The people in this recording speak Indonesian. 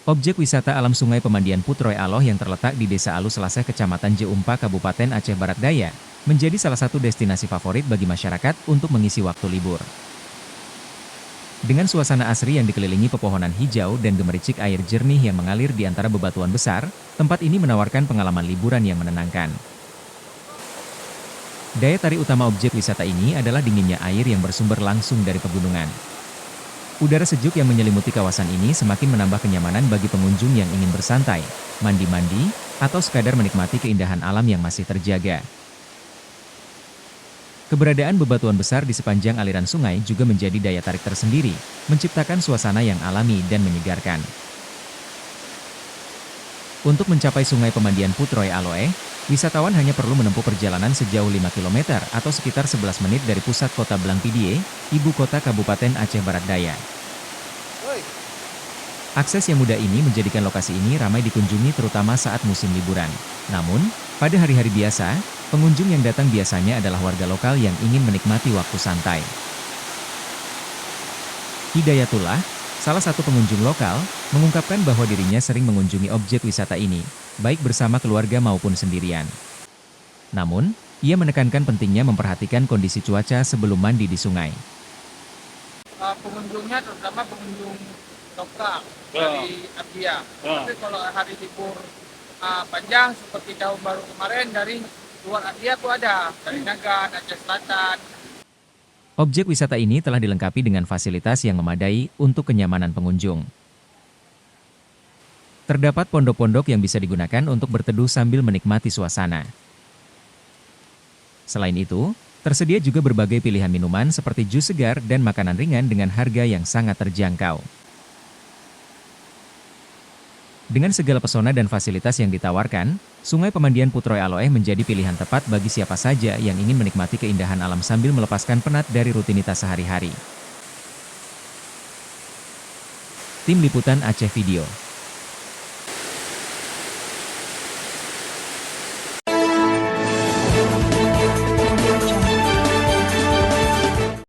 Objek wisata alam Sungai Pemandian Putroy Aloh yang terletak di Desa Alu Selaseh, Kecamatan Jeumpa, Kabupaten Aceh Barat Daya, menjadi salah satu destinasi favorit bagi masyarakat untuk mengisi waktu libur. Dengan suasana asri yang dikelilingi pepohonan hijau dan gemericik air jernih yang mengalir di antara bebatuan besar, tempat ini menawarkan pengalaman liburan yang menenangkan. Daya tarik utama objek wisata ini adalah dinginnya air yang bersumber langsung dari pegunungan. Udara sejuk yang menyelimuti kawasan ini semakin menambah kenyamanan bagi pengunjung yang ingin bersantai, mandi-mandi, atau sekadar menikmati keindahan alam yang masih terjaga. Keberadaan bebatuan besar di sepanjang aliran sungai juga menjadi daya tarik tersendiri, menciptakan suasana yang alami dan menyegarkan. Untuk mencapai Sungai Pemandian Putroy Aloh, wisatawan hanya perlu menempuh perjalanan sejauh 5 km atau sekitar 11 menit dari pusat kota Blangpidie, ibu kota Kabupaten Aceh Barat Daya. Akses yang mudah ini menjadikan lokasi ini ramai dikunjungi terutama saat musim liburan. Namun, pada hari-hari biasa, pengunjung yang datang biasanya adalah warga lokal yang ingin menikmati waktu santai. Hidayatullah, salah satu pengunjung lokal, mengungkapkan bahwa dirinya sering mengunjungi objek wisata ini, baik bersama keluarga maupun sendirian. Namun, ia menekankan pentingnya memperhatikan kondisi cuaca sebelum mandi di sungai. Pengunjungnya terutama pengunjung lokal dari Abia. Tapi kalau hari libur panjang seperti tahun baru kemarin dari luar Abia tuh ada, dari Naga, Aceh Selatan. Objek wisata ini telah dilengkapi dengan fasilitas yang memadai untuk kenyamanan pengunjung. Terdapat pondok-pondok yang bisa digunakan untuk berteduh sambil menikmati suasana. Selain itu, tersedia juga berbagai pilihan minuman seperti jus segar dan makanan ringan dengan harga yang sangat terjangkau. Dengan segala pesona dan fasilitas yang ditawarkan, Sungai Pemandian Putroy Aloh menjadi pilihan tepat bagi siapa saja yang ingin menikmati keindahan alam sambil melepaskan penat dari rutinitas sehari-hari. Tim Liputan Aceh Video.